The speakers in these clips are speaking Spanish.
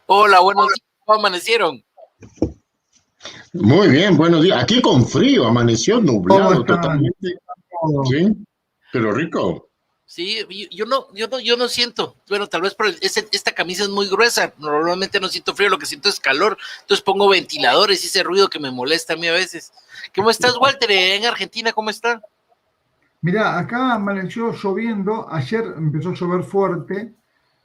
Hola, buenos días. ¿Cómo amanecieron? Muy bien, buenos días. Aquí con frío, amaneció nublado totalmente. Sí, pero rico. Sí, yo no siento, bueno, tal vez esta camisa es muy gruesa, normalmente no siento frío, lo que siento es calor, entonces pongo ventiladores y ese ruido que me molesta a mí a veces. ¿Cómo estás, Walter? En Argentina, ¿cómo está? Mirá, acá amaneció lloviendo, ayer empezó a llover fuerte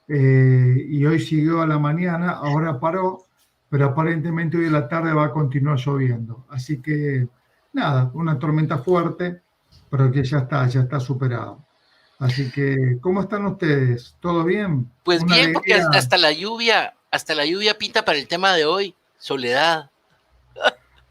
y hoy siguió a la mañana, ahora paró, pero aparentemente hoy a la tarde va a continuar lloviendo. Así que nada, una tormenta fuerte, pero que ya está superado. Así que, ¿cómo están ustedes? ¿Todo bien? Pues Una bien, porque alegría. hasta la lluvia pinta para el tema de hoy, soledad.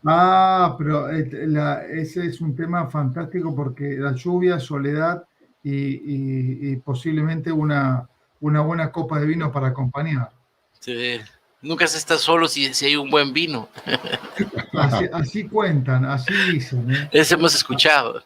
Pero ese es un tema fantástico porque la lluvia, soledad y posiblemente una buena copa de vino para acompañar. Sí, nunca se está solo si hay un buen vino. Así cuentan, así dicen, ¿eh? Eso hemos escuchado.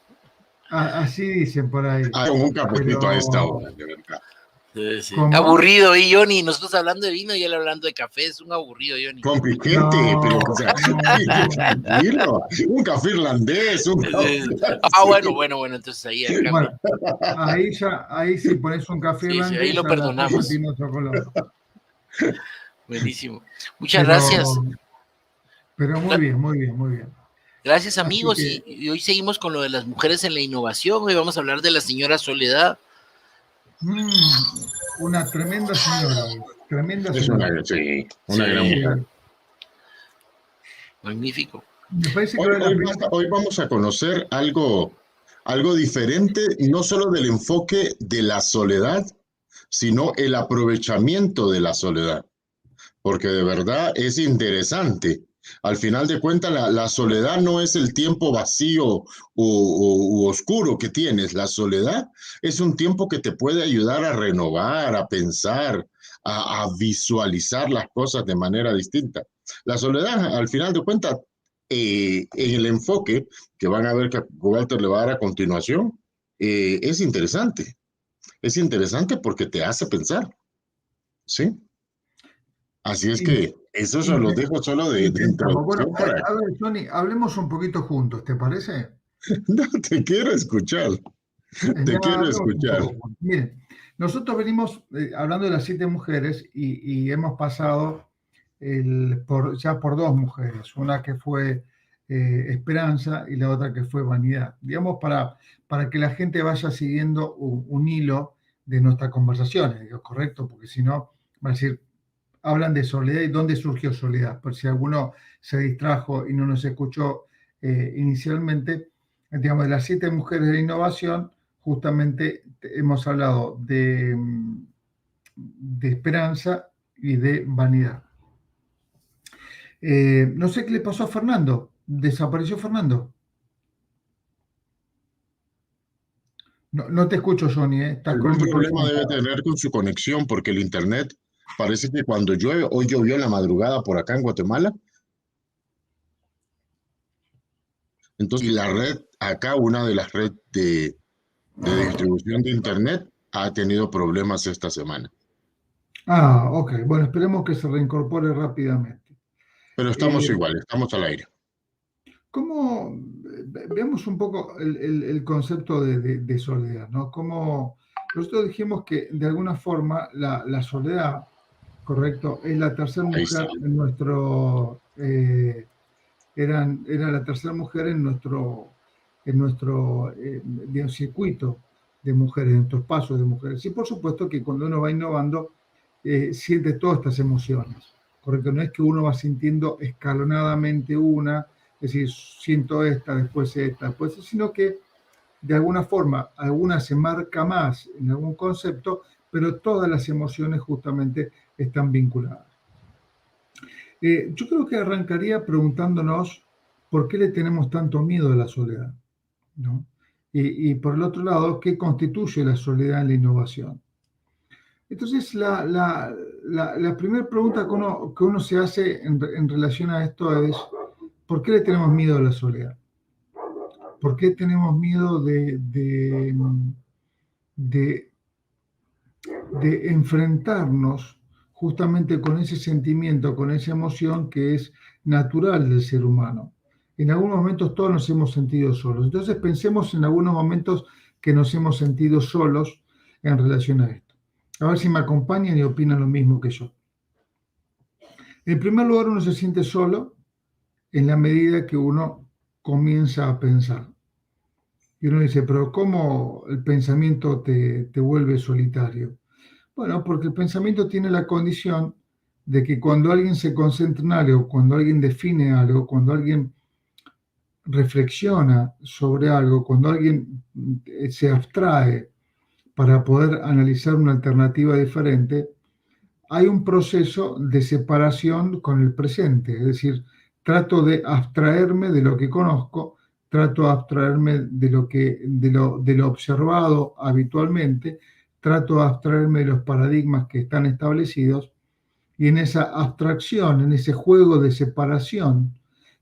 Así dicen por ahí. Un cafecito a esta Pero, hora, de verdad. Sí. ¿cómo? Aburrido, y Johnny, nosotros hablando de vino y él hablando de café, es un aburrido, Johnny. Con piquete, pero No, o sea, no. tranquilo. Un café irlandés, un café así. Bueno, entonces ahí el cambio. Bueno, ahí si pones un café Sí, ahí irlandés, lo ya la cosa perdonamos. tiene otro color. Buenísimo. Muchas gracias. Pero, pero muy bien, muy bien, muy bien. Gracias, Así amigos. que Y hoy seguimos con lo de las mujeres en la innovación. Hoy vamos a hablar de la señora Soledad. Una tremenda señora, tremenda Es señora. una gran Sí, mujer. magnífico. Me parece que ahora la primera. Hoy vamos a conocer algo diferente, no solo del enfoque de la soledad, sino el aprovechamiento de la soledad, porque de verdad es interesante. Al final de cuentas, la soledad no es el tiempo vacío u oscuro que tienes. La soledad es un tiempo que te puede ayudar a renovar, a pensar, a visualizar las cosas de manera distinta. La soledad, al final de cuentas, en el enfoque que van a ver que Walter le va a dar a continuación, es interesante. Es interesante porque te hace pensar, ¿sí? Así es in- que eso se los inte- dejo solo de Intentamos. Bueno, introducción para... a ver, Johnny, hablemos un poquito juntos, ¿te parece? No, te quiero escuchar, te Ya quiero hablemos un escuchar. poco juntos. Miren, nosotros venimos hablando de las 7 mujeres y hemos pasado ya por 2 mujeres, una que fue Esperanza y la otra que fue Vanidad. Digamos, para que la gente vaya siguiendo un hilo de nuestras conversaciones, digo, correcto, porque si no, va a decir, hablan de Soledad y dónde surgió Soledad, por si alguno se distrajo y no nos escuchó inicialmente, digamos, de las 7 mujeres de innovación, justamente hemos hablado de Esperanza y de Vanidad. No sé qué le pasó a Fernando. ¿Desapareció Fernando? No te escucho, Johnny, ¿eh? Estás con el Algún problema micrófono debe apagado. tener con su conexión porque el internet parece que cuando llueve, hoy llovió en la madrugada por acá en Guatemala, entonces la red, acá una de las redes de distribución de internet ha tenido problemas esta semana. Ok. Bueno, esperemos que se reincorpore rápidamente. Pero estamos Eh, igual, estamos al aire. Veamos un poco el concepto de soledad, ¿no? Como nosotros dijimos que de alguna forma la soledad, correcto, es la tercera Ahí está. mujer en era la tercera mujer en nuestro digamos, circuito de mujeres, en nuestros pasos de mujeres. Y por supuesto que cuando uno va innovando, siente todas estas emociones, correcto. No es que uno va sintiendo escalonadamente una, es decir, siento esta, después esta, después, sino que de alguna forma alguna se marca más en algún concepto, pero todas las emociones justamente están vinculadas. Yo creo que arrancaría preguntándonos ¿por qué le tenemos tanto miedo a la soledad? ¿No? Y por el otro lado, ¿qué constituye la soledad en la innovación? Entonces, la primera pregunta que uno se hace en relación a esto es, ¿por qué le tenemos miedo a la soledad? ¿Por qué tenemos miedo de enfrentarnos justamente con ese sentimiento, con esa emoción que es natural del ser humano? En algunos momentos todos nos hemos sentido solos. Entonces pensemos en algunos momentos que nos hemos sentido solos en relación a esto. A ver si me acompañan y opinan lo mismo que yo. En primer lugar, uno se siente solo en la medida que uno comienza a pensar. Y uno dice, pero ¿cómo el pensamiento te vuelve solitario? Bueno, porque el pensamiento tiene la condición de que cuando alguien se concentra en algo, cuando alguien define algo, cuando alguien reflexiona sobre algo, cuando alguien se abstrae para poder analizar una alternativa diferente, hay un proceso de separación con el presente. Es decir, trato de abstraerme de lo que conozco, trato de abstraerme de lo observado habitualmente, trato de abstraerme de los paradigmas que están establecidos, y en esa abstracción, en ese juego de separación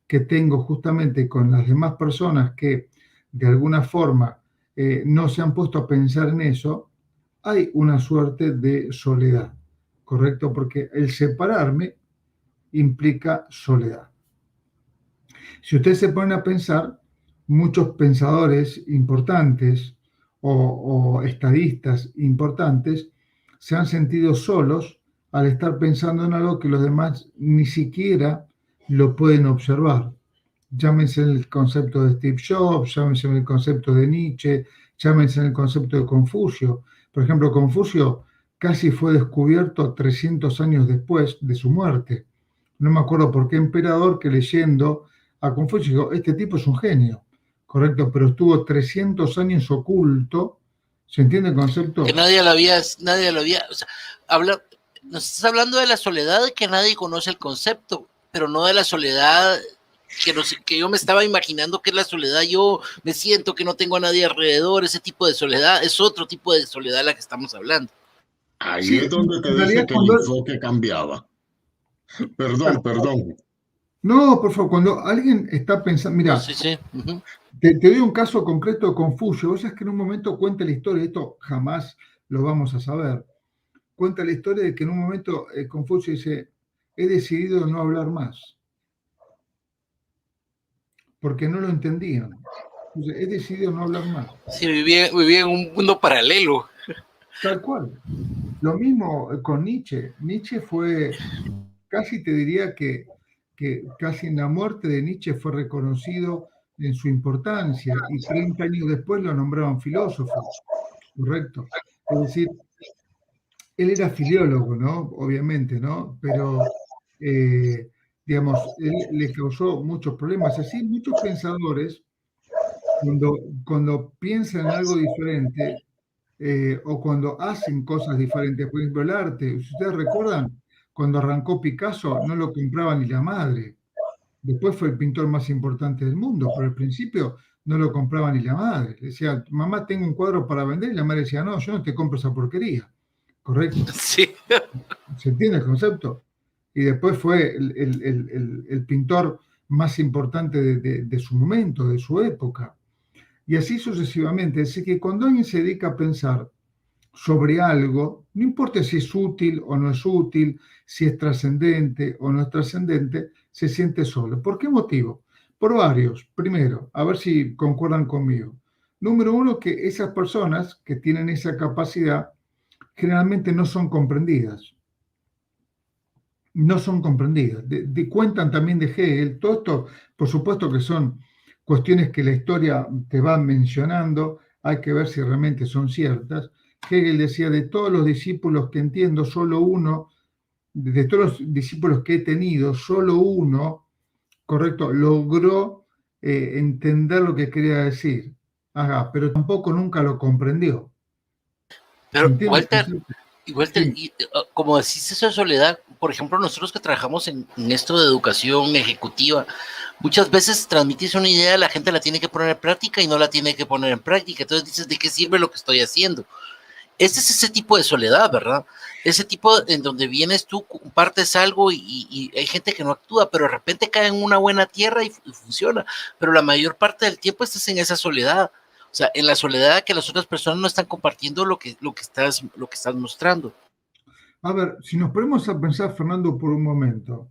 que tengo justamente con las demás personas que de alguna forma no se han puesto a pensar en eso, hay una suerte de soledad, ¿correcto? Porque el separarme implica soledad. Si ustedes se ponen a pensar, muchos pensadores importantes o estadistas importantes se han sentido solos al estar pensando en algo que los demás ni siquiera lo pueden observar. Llámense el concepto de Steve Jobs, llámense el concepto de Nietzsche, llámense el concepto de Confucio. Por ejemplo, Confucio casi fue descubierto 300 años después de su muerte. No me acuerdo por qué emperador que leyendo a Confucio dijo, este tipo es un genio, correcto, pero estuvo 300 años oculto. ¿Se entiende el concepto? Que nadie lo había, o sea, nos estás hablando de la soledad que nadie conoce el concepto, pero no de la soledad que yo me estaba imaginando que es la soledad, yo me siento que no tengo a nadie alrededor, ese tipo de soledad, es otro tipo de soledad la que estamos hablando. Ahí Sí, es donde te en dije realidad que el enfoque cambiaba. Perdón. No, por favor, cuando alguien está pensando, mira, Sí, sí. Te doy un caso concreto de Confucio. Vos sabés que en un momento cuenta la historia, esto jamás lo vamos a saber. Cuenta la historia de que en un momento Confucio dice, he decidido no hablar más, porque no lo entendían. Entonces, he decidido no hablar más. Sí, vivía en un mundo paralelo. Tal cual. Lo mismo con Nietzsche. Nietzsche fue, casi te diría que casi en la muerte de Nietzsche fue reconocido en su importancia y 30 años después lo nombraban filósofo, correcto. Es decir, él era filólogo, ¿no? Obviamente, ¿no? Pero, digamos, él le causó muchos problemas. Así, muchos pensadores, cuando piensan en algo diferente, o cuando hacen cosas diferentes, por ejemplo, el arte, si ustedes recuerdan, cuando arrancó Picasso no lo compraba ni la madre. Después fue el pintor más importante del mundo, pero al principio no lo compraba ni la madre. Le decía, mamá, tengo un cuadro para vender, y la madre decía, no, yo no te compro esa porquería. ¿Correcto? Sí. ¿Se entiende el concepto? Y después fue el pintor más importante de su momento, de su época. Y así sucesivamente. Así que cuando alguien se dedica a pensar sobre algo, no importa si es útil o no es útil, si es trascendente o no es trascendente, se siente solo. ¿Por qué motivo? Por varios. Primero, a ver si concuerdan conmigo. Número uno, que esas personas que tienen esa capacidad generalmente no son comprendidas. No son comprendidas. Cuentan también de Hegel. Todo esto, por supuesto que son cuestiones que la historia te va mencionando, hay que ver si realmente son ciertas. Hegel decía, de todos los discípulos que entiendo, solo uno, de todos los discípulos que he tenido, solo uno, correcto, logró entender lo que quería decir. Pero tampoco nunca lo comprendió. Pero, Walter, Igual, Sí. como decís eso de soledad, por ejemplo, nosotros que trabajamos en esto de educación ejecutiva, muchas veces transmitís una idea, la gente la tiene que poner en práctica y no la tiene que poner en práctica. Entonces dices, ¿de qué sirve lo que estoy haciendo? Este es ese tipo de soledad, ¿verdad? Ese tipo en donde vienes tú, compartes algo y hay gente que no actúa, pero de repente cae en una buena tierra y funciona. Pero la mayor parte del tiempo estás en esa soledad. O sea, en la soledad que las otras personas no están compartiendo lo que estás mostrando. A ver, si nos ponemos a pensar, Fernando, por un momento,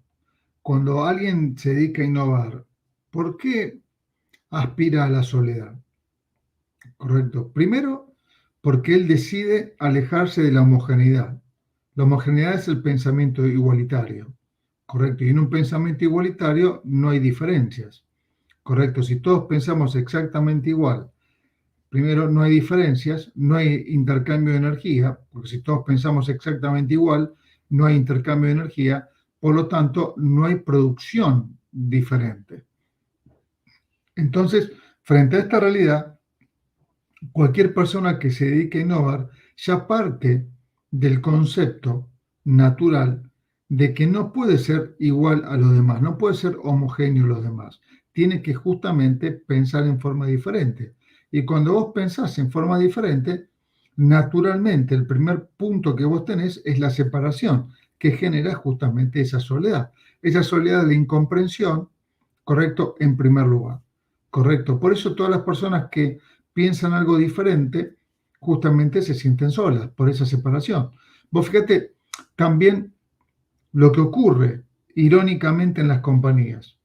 cuando alguien se dedica a innovar, ¿por qué aspira a la soledad? Correcto. Primero, porque él decide alejarse de la homogeneidad. La homogeneidad es el pensamiento igualitario. Correcto. Y en un pensamiento igualitario no hay diferencias. Correcto. Si todos pensamos exactamente igual, primero no hay diferencias, no hay intercambio de energía, porque si todos pensamos exactamente igual, no hay intercambio de energía, por lo tanto, no hay producción diferente. Entonces, frente a esta realidad, cualquier persona que se dedique a innovar ya parte del concepto natural de que no puede ser igual a los demás, no puede ser homogéneo a los demás. Tiene que justamente pensar en forma diferente. Y cuando vos pensás en forma diferente, naturalmente el primer punto que vos tenés es la separación, que genera justamente esa soledad de la incomprensión, ¿correcto? En primer lugar, ¿correcto? Por eso todas las personas que piensan algo diferente, justamente se sienten solas por esa separación. Vos fíjate también lo que ocurre irónicamente en las compañías.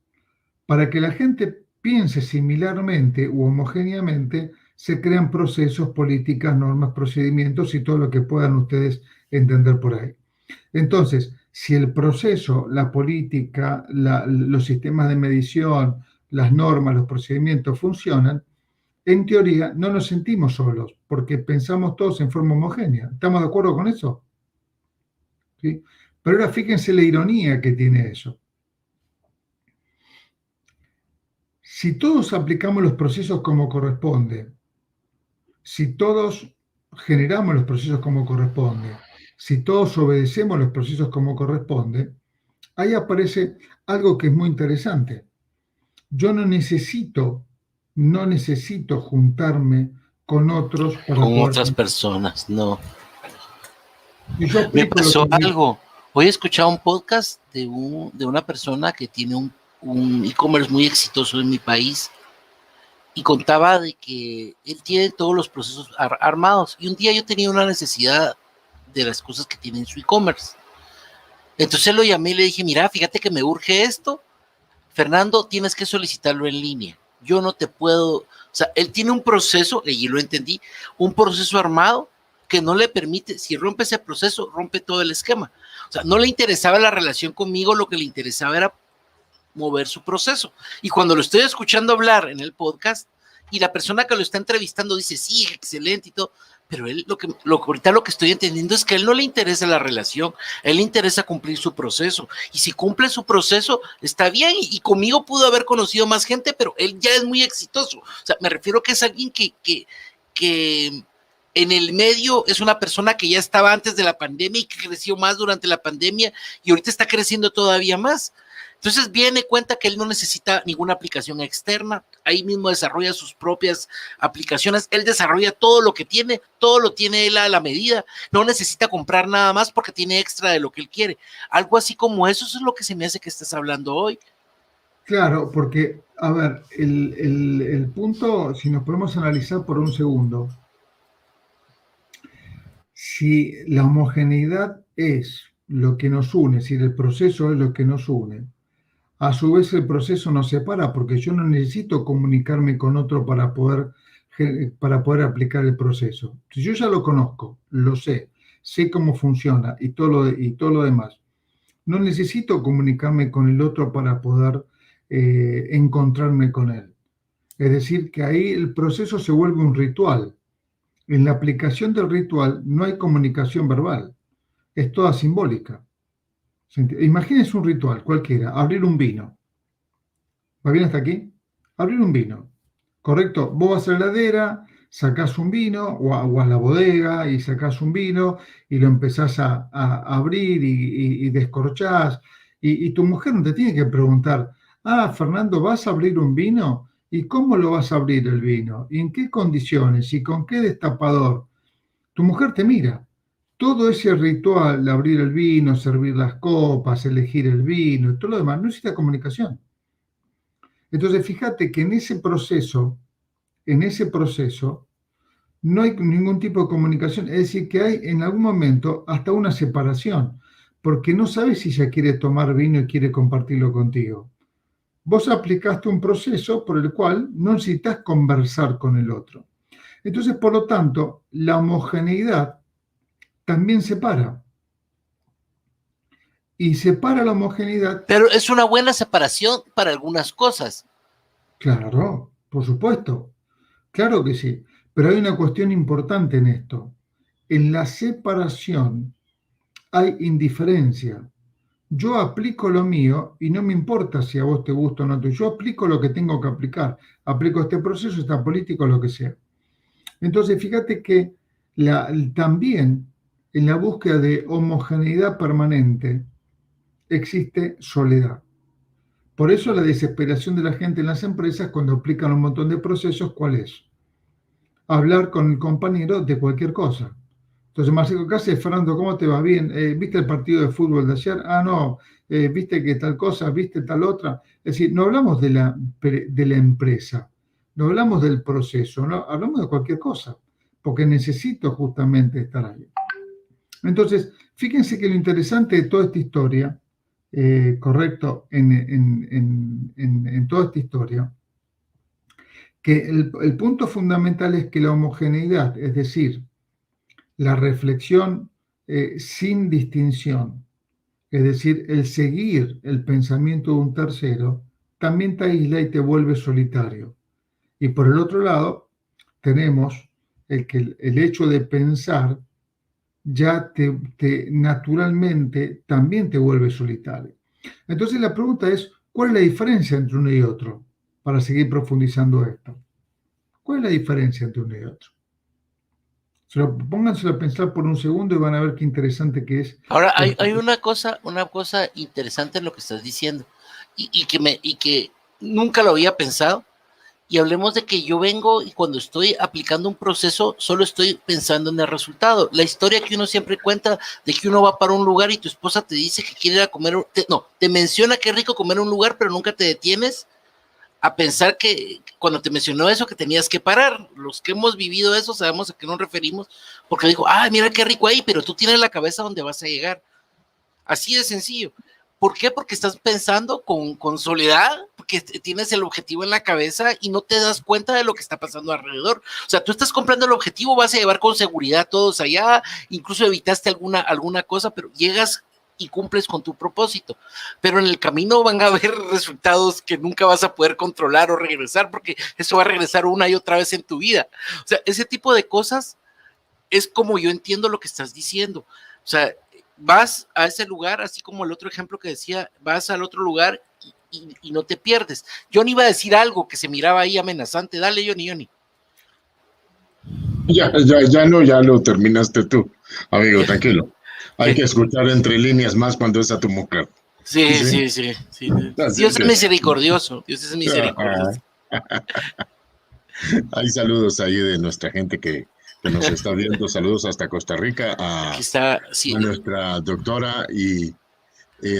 Para que la gente piense similarmente u homogéneamente, se crean procesos, políticas, normas, procedimientos y todo lo que puedan ustedes entender por ahí. Entonces, si el proceso, la política, los sistemas de medición, las normas, los procedimientos funcionan, en teoría no nos sentimos solos, porque pensamos todos en forma homogénea. ¿Estamos de acuerdo con eso? ¿Sí? Pero ahora fíjense la ironía que tiene eso. Si todos aplicamos los procesos como corresponde, si todos generamos los procesos como corresponde, si todos obedecemos los procesos como corresponde, ahí aparece algo que es muy interesante. Yo no necesito juntarme con otros para Con poder. otras personas, no. Y yo Me aplico lo pasó que dice. algo. Hoy he escuchado un podcast de una persona que tiene un e-commerce muy exitoso en mi país y contaba de que él tiene todos los procesos armados. Y un día yo tenía una necesidad de las cosas que tiene en su e-commerce. Entonces lo llamé y le dije, mira, fíjate que me urge esto. Fernando, tienes que solicitarlo en línea. Yo no te puedo, o sea, él tiene un proceso, y lo entendí, un proceso armado que no le permite, si rompe ese proceso, rompe todo el esquema. O sea, no le interesaba la relación conmigo, lo que le interesaba era mover su proceso. Y cuando lo estoy escuchando hablar en el podcast y la persona que lo está entrevistando dice, sí, excelente y todo, pero él ahorita lo que estoy entendiendo es que a él no le interesa la relación, a él le interesa cumplir su proceso. Y si cumple su proceso, está bien. Y conmigo pudo haber conocido más gente, pero él ya es muy exitoso. O sea, me refiero que es alguien que en el medio es una persona que ya estaba antes de la pandemia y que creció más durante la pandemia y ahorita está creciendo todavía más. Entonces viene cuenta que él no necesita ninguna aplicación externa, ahí mismo desarrolla sus propias aplicaciones, él desarrolla todo lo que tiene, todo lo tiene él a la medida, no necesita comprar nada más porque tiene extra de lo que él quiere. Algo así como eso es lo que se me hace que estás hablando hoy. Claro, porque, a ver, el punto, si nos podemos analizar por un segundo, si la homogeneidad es lo que nos une, si el proceso es lo que nos une, a su vez el proceso nos separa porque yo no necesito comunicarme con otro para poder aplicar el proceso. Si yo ya lo conozco, lo sé cómo funciona y todo lo demás, no necesito comunicarme con el otro para poder encontrarme con él. Es decir, que ahí el proceso se vuelve un ritual. En la aplicación del ritual no hay comunicación verbal, es toda simbólica. Imagínense un ritual cualquiera, abrir un vino. ¿Va bien hasta aquí? Abrir un vino. ¿Correcto? Vos vas a la heladera, sacás un vino o a la bodega y sacás un vino y lo empezás a abrir y descorchás. Y tu mujer no te tiene que preguntar, Fernando, ¿vas a abrir un vino? ¿Y cómo lo vas a abrir el vino? ¿Y en qué condiciones? ¿Y con qué destapador? Tu mujer te mira. Todo ese ritual de abrir el vino, servir las copas, elegir el vino y todo lo demás, no necesita comunicación. Entonces, fíjate que en ese proceso, no hay ningún tipo de comunicación. Es decir, que hay en algún momento hasta una separación, porque no sabes si ella quiere tomar vino y quiere compartirlo contigo. Vos aplicaste un proceso por el cual no necesitas conversar con el otro. Entonces, por lo tanto, la homogeneidad también separa. Y separa la homogeneidad. Pero es una buena separación para algunas cosas. Claro, por supuesto. Claro que sí. Pero hay una cuestión importante en esto. En la separación hay indiferencia. Yo aplico lo mío y no me importa si a vos te gusta o no. Yo aplico lo que tengo que aplicar. Aplico este proceso, esta política, lo que sea. Entonces, fíjate que también en la búsqueda de homogeneidad permanente existe soledad. Por eso la desesperación de la gente en las empresas cuando aplican un montón de procesos, ¿cuál es? Hablar con el compañero de cualquier cosa. Entonces, Marcelo, ¿qué haces, Fernando? ¿Cómo te va? Bien. ¿Viste el partido de fútbol de ayer? No. ¿Viste que tal cosa? ¿Viste tal otra? Es decir, no hablamos de la empresa, no hablamos del proceso, no hablamos de cualquier cosa, porque necesito justamente estar ahí. Entonces, fíjense que lo interesante de toda esta historia, correcto, en toda esta historia, que el punto fundamental es que la homogeneidad, es decir, la reflexión sin distinción, es decir, el seguir el pensamiento de un tercero, también te aísla y te vuelve solitario. Y por el otro lado, tenemos el hecho de pensar ya naturalmente también te vuelve solitario. Entonces la pregunta es, ¿cuál es la diferencia entre uno y otro? Para seguir profundizando esto. ¿Cuál es la diferencia entre uno y otro? Pónganselo a pensar por un segundo y van a ver qué interesante que es. Ahora, hay una cosa interesante en lo que estás diciendo y que nunca lo había pensado. Y hablemos de que yo vengo y cuando estoy aplicando un proceso, solo estoy pensando en el resultado. La historia que uno siempre cuenta de que uno va para un lugar y tu esposa te dice que quiere ir a comer, te menciona que es rico comer en un lugar, pero nunca te detienes a pensar que cuando te mencionó eso, que tenías que parar. Los que hemos vivido eso sabemos a qué nos referimos, porque dijo, mira qué rico ahí, pero tú tienes la cabeza donde vas a llegar. Así de sencillo. ¿Por qué? Porque estás pensando con soledad, porque tienes el objetivo en la cabeza y no te das cuenta de lo que está pasando alrededor. O sea, tú estás comprando el objetivo, vas a llevar con seguridad todos allá, incluso evitaste alguna cosa, pero llegas y cumples con tu propósito. Pero en el camino van a haber resultados que nunca vas a poder controlar o regresar, porque eso va a regresar una y otra vez en tu vida. O sea, ese tipo de cosas es como yo entiendo lo que estás diciendo. O sea, vas a ese lugar, así como el otro ejemplo que decía, vas al otro lugar y no te pierdes. Johnny iba a decir algo que se miraba ahí amenazante. Dale, Johnny. Ya lo terminaste tú, amigo, tranquilo. Hay que escuchar entre líneas más cuando es a tu mujer. Sí. Dios es misericordioso. Hay saludos ahí de nuestra gente que nos está viendo. Saludos hasta Costa Rica a nuestra doctora y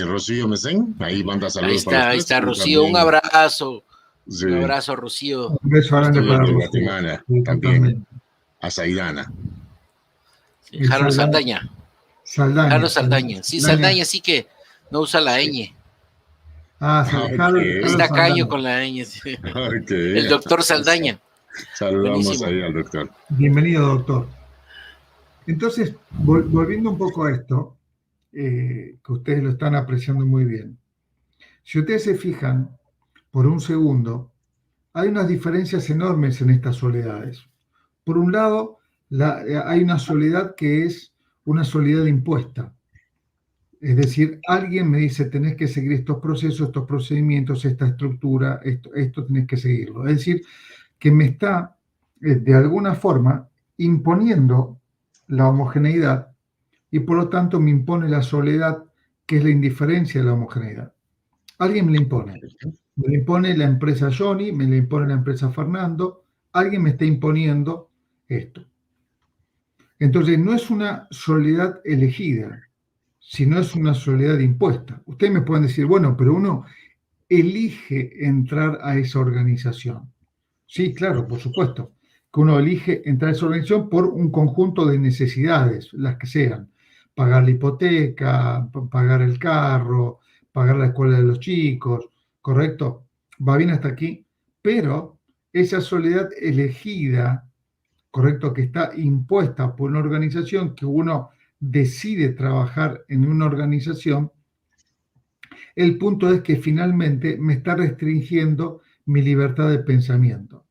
Rocío Mesén. Ahí manda saludos. Ahí está Rocío. También, un abrazo. Sí. Un abrazo, Rocío. Un beso grande para Guatemala. También a Zaidana. Sí, Carlos Saldaña. Carlos Saldaña. Sí, Saldaña sí que no usa la ñ. Está caño con la ñ. Sí. Okay. El doctor Saldaña. Saludamos buenísimo. Ahí al doctor. Bienvenido, doctor. Entonces, volviendo un poco a esto, que ustedes lo están apreciando muy bien. Si ustedes se fijan, por un segundo, hay unas diferencias enormes en estas soledades. Por un lado, hay una soledad que es una soledad impuesta. Es decir, alguien me dice, tenés que seguir estos procesos, estos procedimientos, esta estructura, esto tenés que seguirlo. Es decir, que me está de alguna forma imponiendo la homogeneidad y por lo tanto me impone la soledad, que es la indiferencia de la homogeneidad. Alguien me la impone. Me la impone la empresa Johnny, me la impone la empresa Fernando, alguien me está imponiendo esto. Entonces no es una soledad elegida, sino es una soledad impuesta. Ustedes me pueden decir, bueno, pero uno elige entrar a esa organización. Sí, claro, por supuesto, que uno elige entrar a esa organización por un conjunto de necesidades, las que sean. Pagar la hipoteca, pagar el carro, pagar la escuela de los chicos, ¿correcto? Va bien hasta aquí, pero esa soledad elegida, ¿correcto? Que está impuesta por una organización, que uno decide trabajar en una organización, el punto es que finalmente me está restringiendo mi libertad de pensamiento.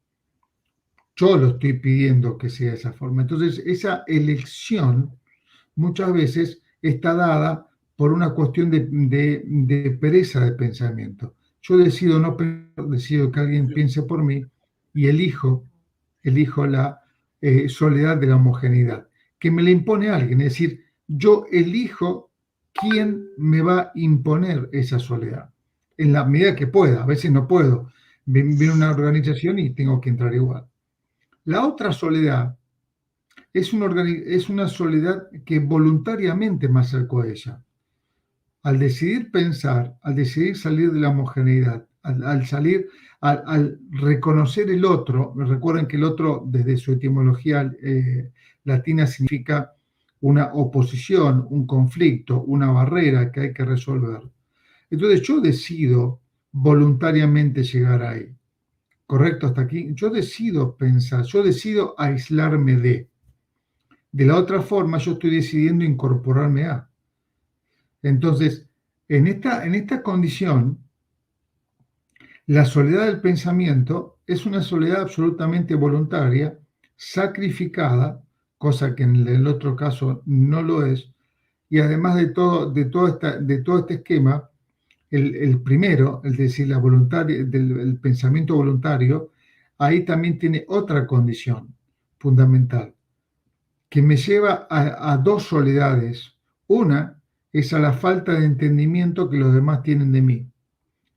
Yo lo estoy pidiendo que sea de esa forma. Entonces, esa elección muchas veces está dada por una cuestión de pereza de pensamiento. Yo decido no pensar, decido que alguien piense por mí y elijo la soledad de la homogeneidad, que me la impone alguien. Es decir, yo elijo quién me va a imponer esa soledad, en la medida que pueda. A veces no puedo. Viene una organización y tengo que entrar igual. La otra soledad es una soledad que voluntariamente me acercó a ella. Al decidir pensar, al decidir salir de la homogeneidad, al reconocer el otro, recuerden que el otro desde su etimología latina significa una oposición, un conflicto, una barrera que hay que resolver. Entonces yo decido voluntariamente llegar ahí. ¿Correcto hasta aquí? Yo decido pensar, yo decido aislarme de. De la otra forma, yo estoy decidiendo incorporarme a. Entonces, en esta condición, la soledad del pensamiento es una soledad absolutamente voluntaria, sacrificada, cosa que en el otro caso no lo es, y además de todo este esquema, el primero, es decir, el pensamiento voluntario, ahí también tiene otra condición fundamental, que me lleva a dos soledades. Una es a la falta de entendimiento que los demás tienen de mí.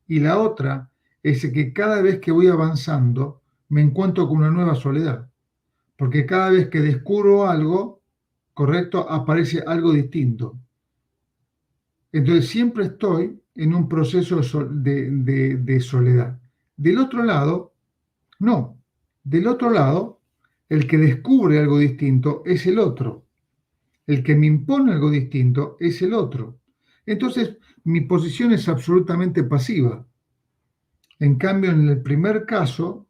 Y la otra es que cada vez que voy avanzando me encuentro con una nueva soledad. Porque cada vez que descubro algo, correcto, aparece algo distinto. Entonces siempre estoy en un proceso de soledad. Del otro lado, no. Del otro lado, el que descubre algo distinto es el otro. El que me impone algo distinto es el otro. Entonces, mi posición es absolutamente pasiva. En cambio, en el primer caso,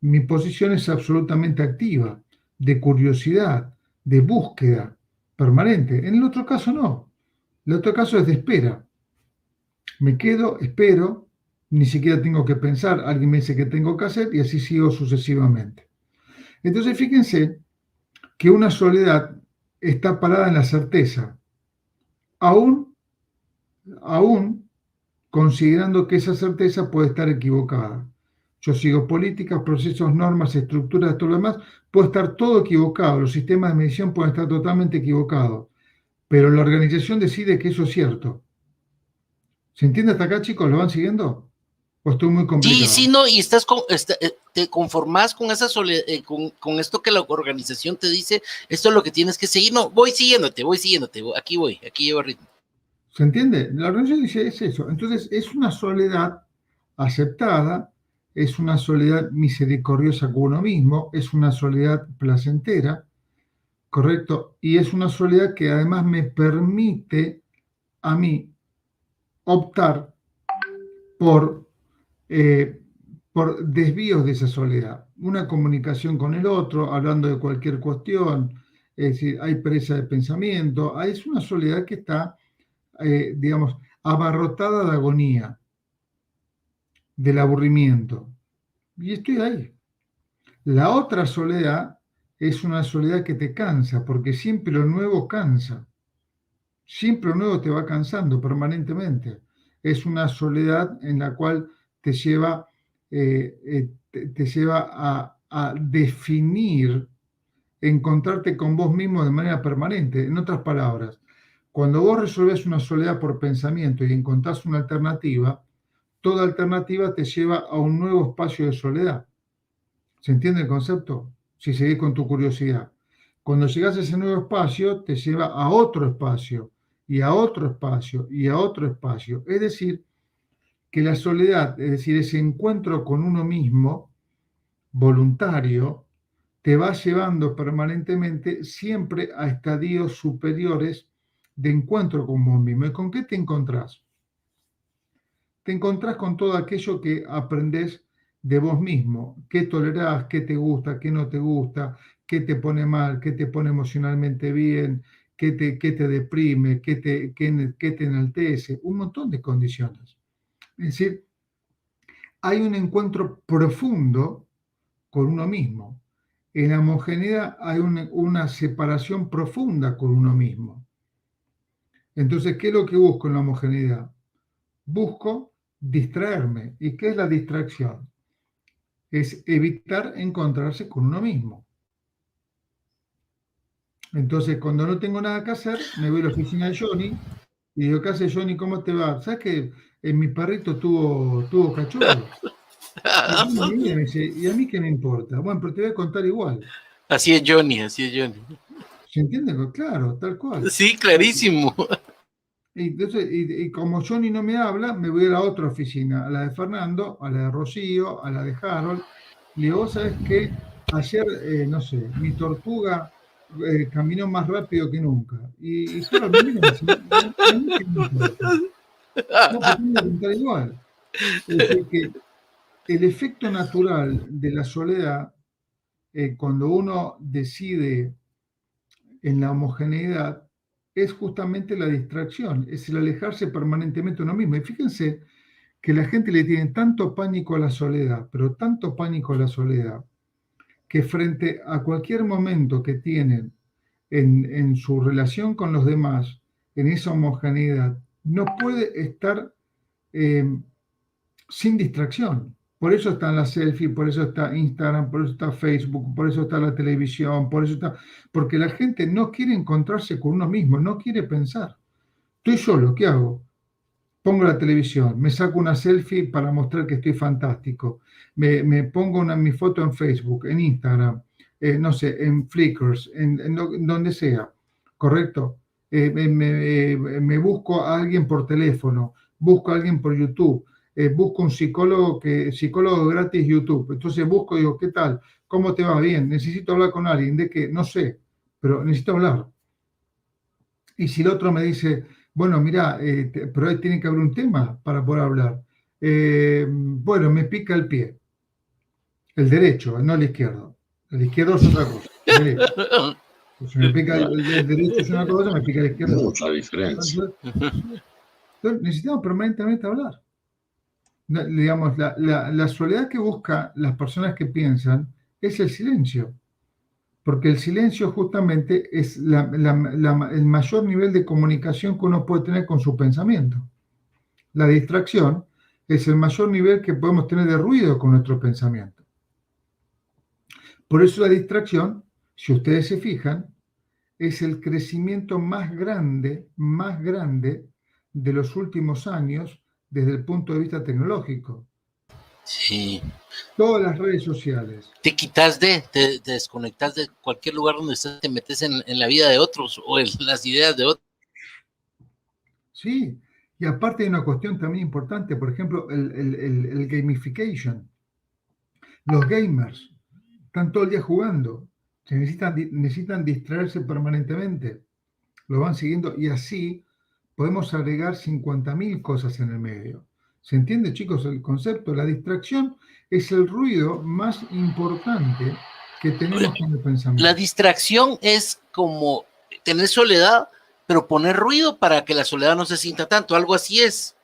mi posición es absolutamente activa, de curiosidad, de búsqueda permanente. En el otro caso, no. El otro caso es de espera. Me quedo, espero, ni siquiera tengo que pensar, alguien me dice que tengo que hacer y así sigo sucesivamente. Entonces, fíjense que una soledad está parada en la certeza, aún considerando que esa certeza puede estar equivocada. Yo sigo políticas, procesos, normas, estructuras, todo lo demás, puede estar todo equivocado, los sistemas de medición pueden estar totalmente equivocados, pero la organización decide que eso es cierto. ¿Se entiende hasta acá, chicos? ¿Lo van siguiendo? ¿O estoy muy complicado? Sí, no, y te conformás con esa soledad, con esto que la organización te dice, esto es lo que tienes que seguir. No, voy siguiéndote, aquí llevo ritmo. ¿Se entiende? La organización dice, es eso. Entonces, es una soledad aceptada, es una soledad misericordiosa con uno mismo, es una soledad placentera, ¿correcto? Y es una soledad que además me permite a mí optar por desvíos de esa soledad. Una comunicación con el otro, hablando de cualquier cuestión, es decir, hay pereza de pensamiento, es una soledad que está, digamos, abarrotada de agonía, del aburrimiento. Y estoy ahí. La otra soledad es una soledad que te cansa, porque siempre lo nuevo cansa. Siempre lo nuevo te va cansando permanentemente. Es una soledad en la cual te lleva, te lleva a definir encontrarte con vos mismo de manera permanente. En otras palabras, cuando vos resolvés una soledad por pensamiento y encontrás una alternativa, toda alternativa te lleva a un nuevo espacio de soledad. ¿Se entiende el concepto? Si seguís con tu curiosidad. Cuando llegás a ese nuevo espacio, te lleva a otro espacio, y a otro espacio, y a otro espacio. Es decir, que la soledad, es decir, ese encuentro con uno mismo, voluntario, te va llevando permanentemente siempre a estadios superiores de encuentro con vos mismo. ¿Y con qué te encontrás? Te encontrás con todo aquello que aprendés de vos mismo, qué tolerás, qué te gusta, qué no te gusta, qué te pone mal, qué te pone emocionalmente bien, qué te deprime, qué te enaltece, un montón de condiciones. Es decir, hay un encuentro profundo con uno mismo. En la homogeneidad hay una separación profunda con uno mismo. Entonces, ¿qué es lo que busco en la homogeneidad? Busco distraerme. ¿Y qué es la distracción? Es evitar encontrarse con uno mismo. Entonces, cuando no tengo nada que hacer, me voy a la oficina de Johnny y digo, ¿qué hace Johnny? ¿Cómo te va? ¿Sabes que mi perrito tuvo cachorro? Y Johnny me mira y me dice, ¿y a mí qué me importa? Bueno, pero te voy a contar igual. Así es Johnny, así es Johnny. ¿Se entiende? Claro, tal cual. Sí, clarísimo. Y, entonces, y como Johnny no me habla, me voy a la otra oficina, a la de Fernando, a la de Rocío, a la de Harold. Y digo, vos sabés que ayer, no sé, mi tortuga caminó más rápido que nunca. Y Harold me mira y me dice, ¿y a mí qué me importa? No, pero tengo que contar igual. Es decir, que el efecto natural de la soledad, cuando uno decide en la homogeneidad, es justamente la distracción, es el alejarse permanentemente de uno mismo. Y fíjense que la gente le tiene tanto pánico a la soledad, pero tanto pánico a la soledad, que frente a cualquier momento que tienen en su relación con los demás, en esa homogeneidad, no puede estar eh, sin distracción. Por eso están las selfies, por eso está Instagram, por eso está Facebook, por eso está la televisión, por eso está... Porque la gente no quiere encontrarse con uno mismo, no quiere pensar. Estoy solo, ¿qué hago? Pongo la televisión, me saco una selfie para mostrar que estoy fantástico, me pongo mi foto en Facebook, en Instagram, no sé, en Flickr, en donde sea, ¿correcto? Me busco a alguien por teléfono, busco a alguien por YouTube, busco un psicólogo gratis YouTube. Entonces busco y digo, ¿qué tal? ¿Cómo te va? Bien, necesito hablar con alguien, ¿de qué? No sé, pero necesito hablar. Y si el otro me dice, bueno, mira, pero ahí tiene que haber un tema para poder hablar. Bueno, me pica el pie, el derecho, no el izquierdo. El izquierdo es otra cosa, el derecho. Si me pica el derecho es una cosa, me pica el izquierdo. Mucha diferencia. Entonces, necesitamos permanentemente hablar. Digamos, la soledad que buscan las personas que piensan es el silencio. Porque el silencio justamente es el mayor nivel de comunicación que uno puede tener con su pensamiento. La distracción es el mayor nivel que podemos tener de ruido con nuestro pensamiento. Por eso la distracción, si ustedes se fijan, es el crecimiento más grande de los últimos años desde el punto de vista tecnológico. Sí. Todas las redes sociales. Te desconectas de cualquier lugar donde estás, te metes en la vida de otros o en las ideas de otros. Sí, y aparte hay una cuestión también importante, por ejemplo, el gamification. Los gamers están todo el día jugando, necesitan distraerse permanentemente, lo van siguiendo y así podemos agregar 50.000 cosas en el medio. ¿Se entiende, chicos, el concepto? La distracción es el ruido más importante que tenemos con el pensamiento. La distracción es como tener soledad, pero poner ruido para que la soledad no se sienta tanto, algo así es.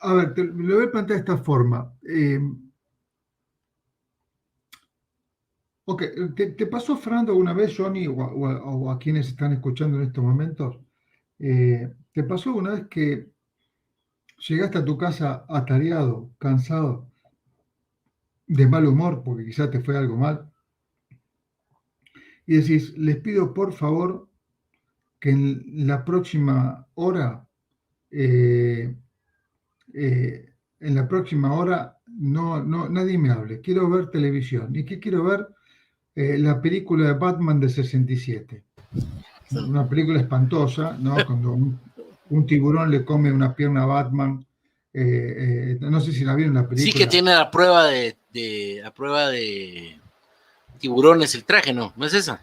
A ver, lo voy a plantear de esta forma. Ok, ¿te pasó, Fernando, alguna vez, Johnny, o a quienes están escuchando en estos momentos? ¿Te pasó alguna vez que llegaste a tu casa atareado, cansado, de mal humor, porque quizás te fue algo mal, y decís, les pido por favor que en la próxima hora, eh, nadie me hable, quiero ver televisión. ¿Y qué quiero ver? La película de Batman de 67. Una película espantosa, ¿no? Cuando un tiburón le come una pierna a Batman. No sé si la vieron la película. Sí, que tiene a prueba de tiburones el traje, ¿no? ¿No es esa?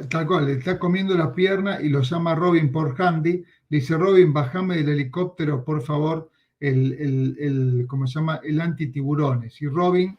Tal cual, le está comiendo la pierna y lo llama Robin por handy. Le dice, Robin, bajame del helicóptero, por favor, ¿cómo se llama? El antitiburones. Y Robin,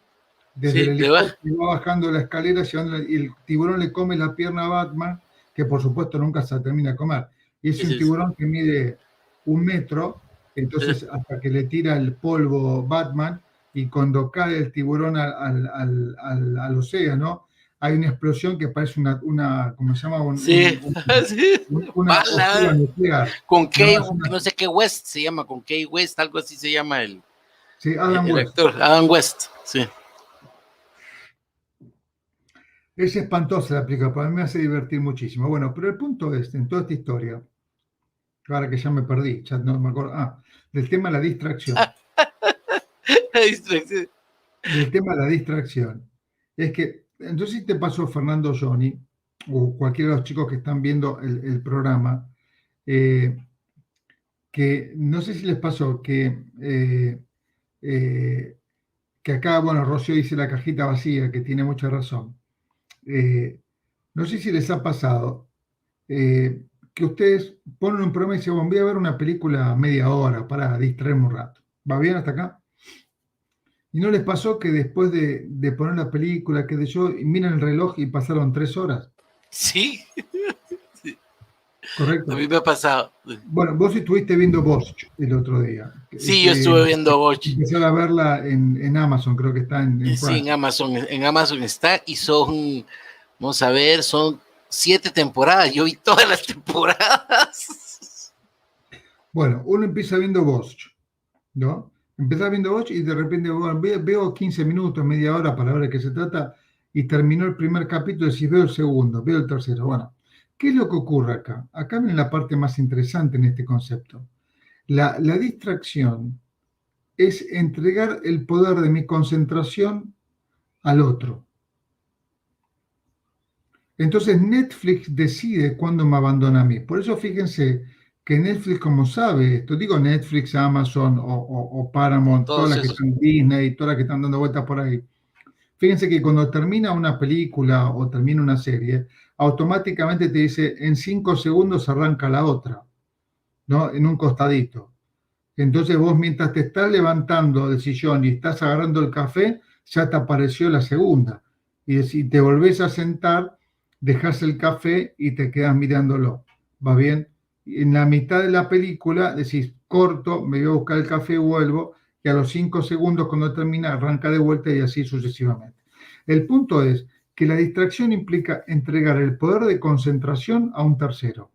desde el helicóptero, va bajando la escalera y el tiburón le come la pierna a Batman, que por supuesto nunca se termina de comer. Y es un tiburón que mide 1 metro, entonces hasta que le tira el polvo Batman, y cuando cae el tiburón al océano, hay una explosión que parece una ¿cómo se llama? Una ojiva nuclear. Con Kay, no sé qué West se llama, con Kay West, algo así se llama el West. actor, Adam West, sí. Es espantosa la película, para mí me hace divertir muchísimo. Bueno, pero el punto es, en toda esta historia, ahora que ya me perdí, ya no me acuerdo, del tema de la distracción. Del tema de la distracción. Es que, entonces si te pasó Fernando Johnny, o cualquiera de los chicos que están viendo el programa, que no sé si les pasó que acá, bueno, Rocío dice la cajita vacía, que tiene mucha razón. No sé si les ha pasado que ustedes ponen un programa y dicen, bueno, voy a ver una película media hora para distraerme un rato. ¿Va bien hasta acá? ¿Y no les pasó que después de poner la película, que de yo, miran el reloj y pasaron 3 horas? Sí. Correcto. A mí me ha pasado. Bueno, vos estuviste viendo Bosch el otro día. Sí, yo estuve viendo Bosch. Empecé a verla en Amazon, creo que está en Prime. Sí, en Amazon está, y son, vamos a ver, son 7 temporadas. Yo vi todas las temporadas. Bueno, uno empieza viendo Bosch, ¿no? Empezás viendo Bosch y de repente, bueno, veo 15 minutos, media hora para ver de qué se trata, y terminó el primer capítulo y decís, veo el segundo, veo el tercero. Bueno, ¿qué es lo que ocurre acá? Acá viene la parte más interesante en este concepto. La distracción es entregar el poder de mi concentración al otro. Entonces Netflix decide cuándo me abandona a mí. Por eso fíjense que Netflix, como sabe esto, digo Netflix, Amazon o Paramount, todas las que están Disney, todas las que están dando vueltas por ahí. Fíjense que cuando termina una película o termina una serie, automáticamente te dice, en 5 segundos arranca la otra, ¿no? En un costadito. Entonces vos, mientras te estás levantando del sillón y estás agarrando el café, ya te apareció la segunda. Y si te volvés a sentar, dejás el café y te quedas mirándolo. ¿Va bien? En la mitad de la película decís, corto, me voy a buscar el café y vuelvo, y a los 5 segundos cuando termina arranca de vuelta, y así sucesivamente. El punto es que la distracción implica entregar el poder de concentración a un tercero,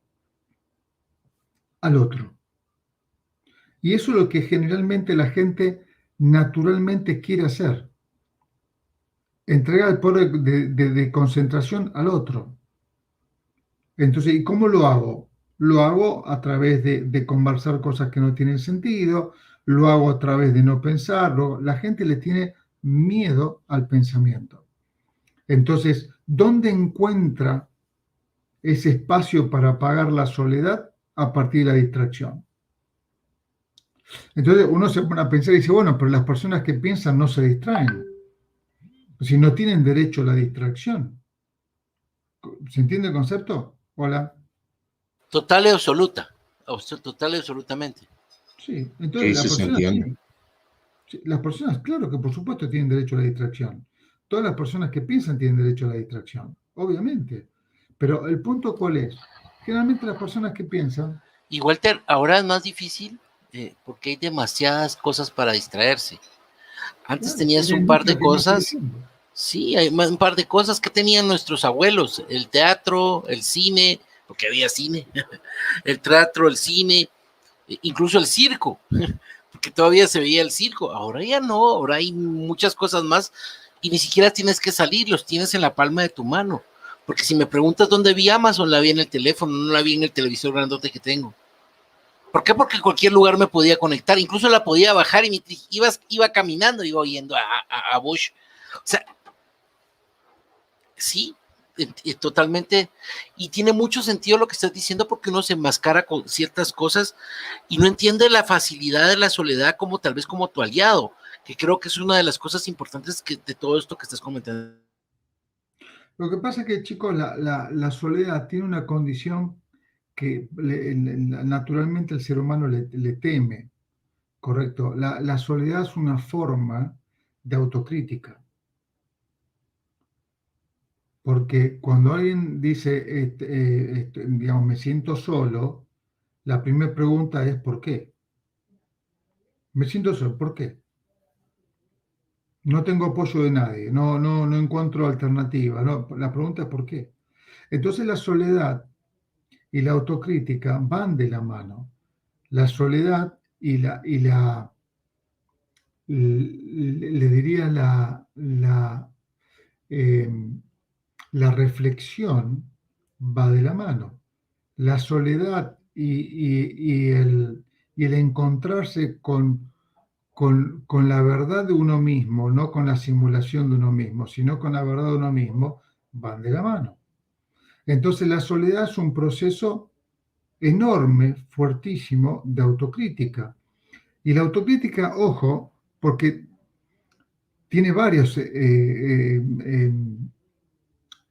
al otro. Y eso es lo que generalmente la gente naturalmente quiere hacer. Entregar el poder de concentración al otro. Entonces, ¿y cómo lo hago? Lo hago a través de conversar cosas que no tienen sentido, lo hago a través de no pensarlo. La gente le tiene miedo al pensamiento. Entonces, ¿dónde encuentra ese espacio para apagar la soledad? A partir de la distracción. Entonces uno se pone a pensar y dice, bueno, pero las personas que piensan no se distraen. Si no tienen derecho a la distracción. ¿Se entiende el concepto? Hola. Total y absoluta. Total y absolutamente. Sí, entonces las personas, claro que por supuesto tienen derecho a la distracción. Todas las personas que piensan tienen derecho a la distracción, obviamente. Pero el punto ¿cuál es? Generalmente las personas que piensan... Y Walter, ahora es más difícil porque hay demasiadas cosas para distraerse. Antes tenías un par de cosas. Sí, hay un par de cosas que tenían nuestros abuelos. El teatro, el cine, porque había cine. El teatro, el cine, incluso el circo, porque todavía se veía el circo. Ahora ya no, ahora hay muchas cosas más. y ni siquiera tienes que salir, los tienes en la palma de tu mano. Porque si me preguntas dónde vi Amazon, la vi en el teléfono, no la vi en el televisor grandote que tengo. ¿Por qué? Porque en cualquier lugar me podía conectar, incluso la podía bajar y iba caminando, iba yendo a Bush. O sea, sí, totalmente, y tiene mucho sentido lo que estás diciendo, porque uno se enmascara con ciertas cosas y no entiende la facilidad de la soledad como tal vez como tu aliado, que creo que es una de las cosas importantes de todo esto que estás comentando. Lo que pasa es que, chicos, la soledad tiene una condición que naturalmente el ser humano le teme, ¿correcto? La soledad es una forma de autocrítica. Porque cuando alguien dice, digamos, me siento solo, la primera pregunta es ¿por qué? Me siento solo, ¿por qué? No tengo apoyo de nadie, no encuentro alternativa. No, la pregunta es ¿por qué? Entonces la soledad y la autocrítica van de la mano. La soledad le diría la reflexión va de la mano. La soledad y el encontrarse con la verdad de uno mismo, no con la simulación de uno mismo, sino con la verdad de uno mismo, van de la mano. Entonces la soledad es un proceso enorme, fuertísimo de autocrítica. Y la autocrítica, ojo, porque tiene varios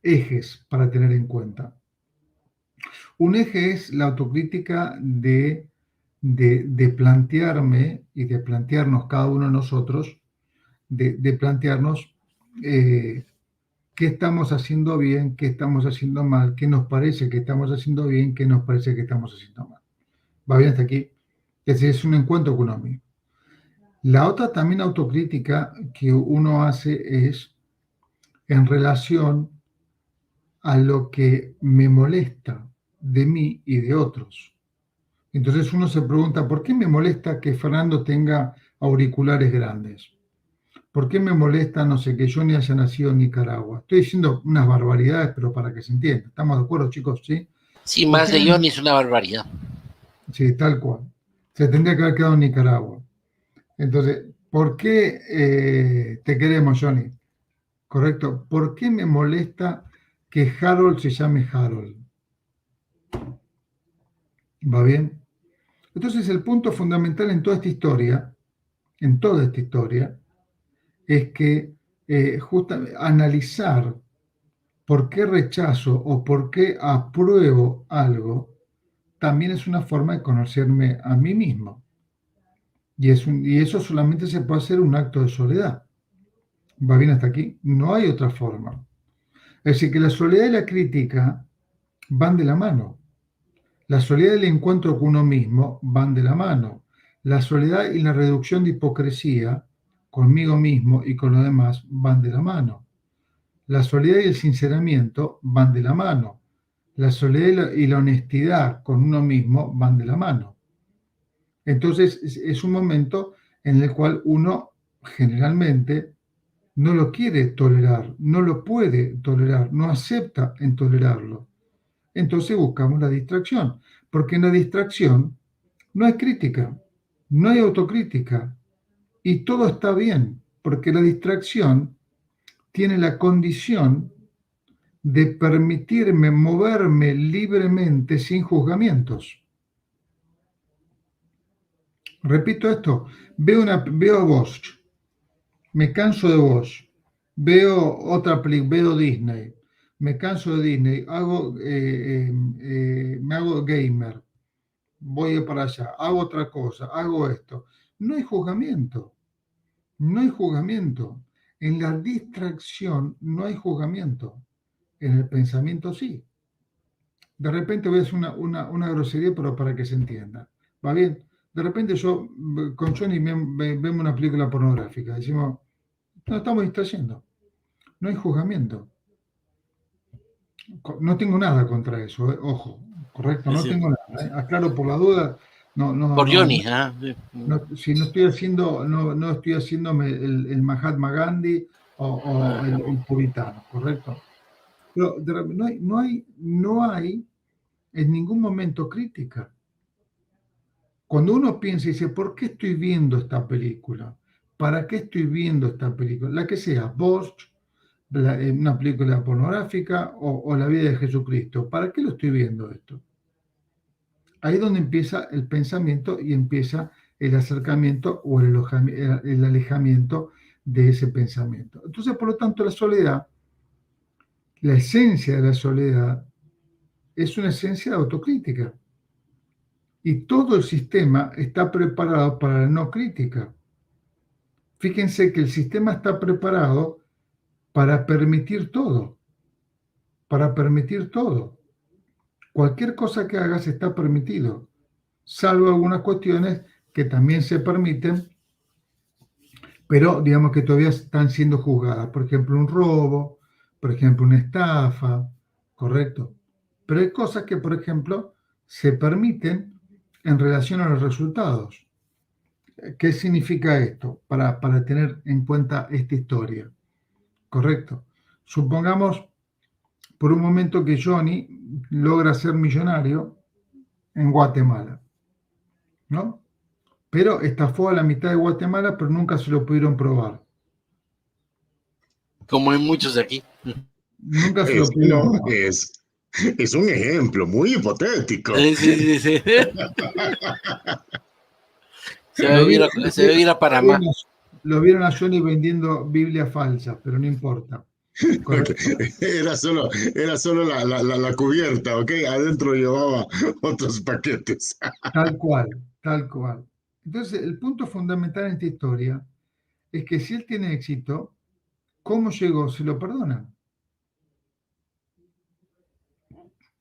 ejes para tener en cuenta. Un eje es la autocrítica de plantearme y de plantearnos cada uno de nosotros, de plantearnos qué estamos haciendo bien, qué estamos haciendo mal, qué nos parece que estamos haciendo bien, qué nos parece que estamos haciendo mal. ¿Va bien hasta aquí? Ese es un encuentro con uno mismo. La otra también autocrítica que uno hace es en relación a lo que me molesta de mí y de otros. Entonces uno se pregunta, ¿por qué me molesta que Fernando tenga auriculares grandes? ¿Por qué me molesta, no sé, que Johnny haya nacido en Nicaragua? Estoy diciendo unas barbaridades, pero para que se entienda. ¿Estamos de acuerdo, chicos? Sí. Sí, más de Johnny es una barbaridad. Sí, tal cual. Se tendría que haber quedado en Nicaragua. Entonces, ¿por qué te queremos, Johnny? Correcto. ¿Por qué me molesta que Harold se llame Harold? ¿Va bien? Entonces, el punto fundamental en toda esta historia, es que justamente analizar por qué rechazo o por qué apruebo algo también es una forma de conocerme a mí mismo. Y eso solamente se puede hacer un acto de soledad. ¿Va bien hasta aquí? No hay otra forma. Es decir, que la soledad y la crítica van de la mano. La soledad y el encuentro con uno mismo van de la mano. La soledad y la reducción de hipocresía conmigo mismo y con los demás van de la mano. La soledad y el sinceramiento van de la mano. La soledad y la honestidad con uno mismo van de la mano. Entonces es un momento en el cual uno generalmente no lo quiere tolerar, no lo puede tolerar, no acepta en tolerarlo. Entonces buscamos la distracción, porque en la distracción no hay crítica, no hay autocrítica y todo está bien, porque la distracción tiene la condición de permitirme moverme libremente sin juzgamientos. Repito esto, veo Bosch, me canso de Bosch, veo otra película, veo Disney, me canso de Disney, me hago gamer, voy para allá, hago otra cosa, hago esto. No hay juzgamiento, no hay juzgamiento. En la distracción no hay juzgamiento, en el pensamiento sí. De repente voy a hacer una grosería, pero para que se entienda. ¿Va bien? De repente yo con Johnny vemos una película pornográfica, decimos, no estamos distrayendo, no hay juzgamiento. No tengo nada contra eso, ojo, correcto, no tengo nada. Aclaro por la duda. Por Johnny, si no estoy haciéndome el Mahatma Gandhi o el puritano, ¿correcto? Pero no hay en ningún momento crítica. Cuando uno piensa y dice, ¿por qué estoy viendo esta película? ¿Para qué estoy viendo esta película? La que sea, Bosch, una película pornográfica o la vida de Jesucristo. ¿Para qué lo estoy viendo esto? Ahí es donde empieza el pensamiento y empieza el acercamiento o el alejamiento de ese pensamiento. Entonces, por lo tanto, la soledad, la esencia de la soledad, es una esencia de autocrítica. Y todo el sistema está preparado para la no crítica. Fíjense que el sistema está preparado para permitir todo, para permitir todo. Cualquier cosa que hagas está permitido, salvo algunas cuestiones que también se permiten, pero digamos que todavía están siendo juzgadas. Por ejemplo, un robo, por ejemplo, una estafa, ¿correcto? Pero hay cosas que, por ejemplo, se permiten en relación a los resultados. ¿Qué significa esto? Para tener en cuenta esta historia, ¿correcto? Supongamos por un momento que Johnny logra ser millonario en Guatemala, ¿no? Pero estafó a la mitad de Guatemala, pero nunca se lo pudieron probar. Como hay muchos de aquí. Nunca se lo pudieron No, probar. es un ejemplo muy hipotético. Sí. Se debe ir a Panamá. Lo vieron a Johnny vendiendo Biblia falsa, pero no importa. Correcto. Era solo la cubierta, ¿ok? Adentro llevaba otros paquetes. Tal cual, tal cual. Entonces, el punto fundamental en esta historia es que si él tiene éxito, ¿cómo llegó? Se lo perdonan.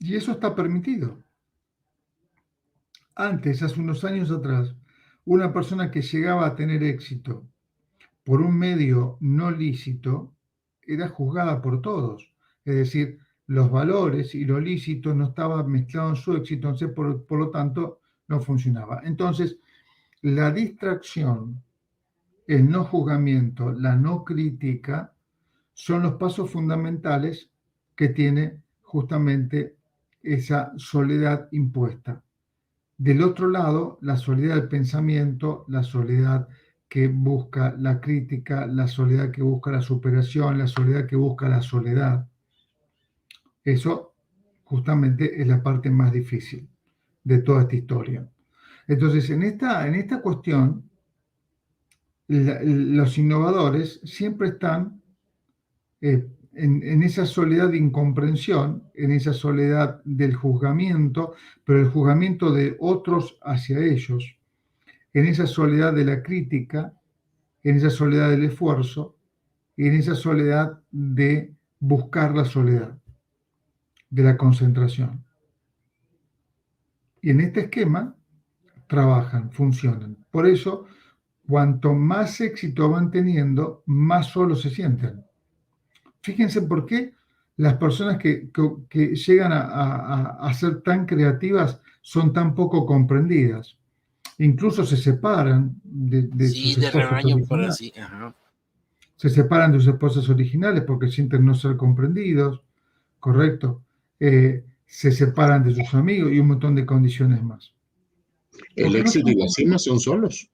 Y eso está permitido. Antes, hace unos años atrás, una persona que llegaba a tener éxito por un medio no lícito era juzgada por todos. Es decir, los valores y lo lícito no estaban mezclados en su éxito, entonces por lo tanto no funcionaba. Entonces, la distracción, el no juzgamiento, la no crítica, son los pasos fundamentales que tiene justamente esa soledad impuesta. Del otro lado, la soledad del pensamiento, la soledad que busca la crítica, la soledad que busca la superación, la soledad que busca la soledad. Eso justamente es la parte más difícil de toda esta historia. Entonces, en esta cuestión, los innovadores siempre están en esa soledad de incomprensión, en esa soledad del juzgamiento, pero el juzgamiento de otros hacia ellos, en esa soledad de la crítica, en esa soledad del esfuerzo, y en esa soledad de buscar la soledad, de la concentración. Y en este esquema trabajan, funcionan. Por eso, cuanto más éxito van teniendo, más solos se sienten. Fíjense por qué las personas que llegan a ser tan creativas son tan poco comprendidas. Incluso se separan de Sí, sus de esposas rebaño por originales. así. Ajá. Se separan de sus esposas originales porque sienten no ser comprendidos, ¿correcto? Se separan de sus amigos y un montón de condiciones más. El Porque no éxito y son... la cima son solos.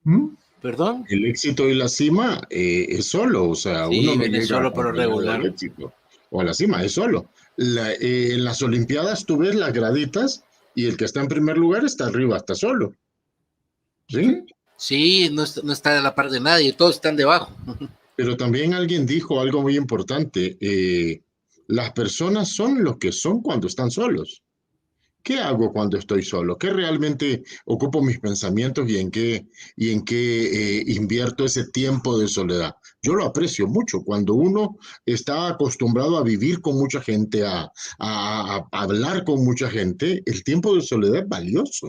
¿Mm? ¿Perdón? El éxito y la cima es solo, o sea, uno Sí, no viene llega solo pero acompañado al regular. éxito o a la cima, es solo. En las Olimpiadas tú ves las graditas y el que está en primer lugar está arriba, está solo. ¿Sí? ¿Sí? Sí, no está a la par de nadie, todos están debajo. Pero también alguien dijo algo muy importante, las personas son lo que son cuando están solos. ¿Qué hago cuando estoy solo? ¿Qué realmente ocupo mis pensamientos y en qué invierto ese tiempo de soledad? Yo lo aprecio mucho. Cuando uno está acostumbrado a vivir con mucha gente, a hablar con mucha gente, el tiempo de soledad es valioso.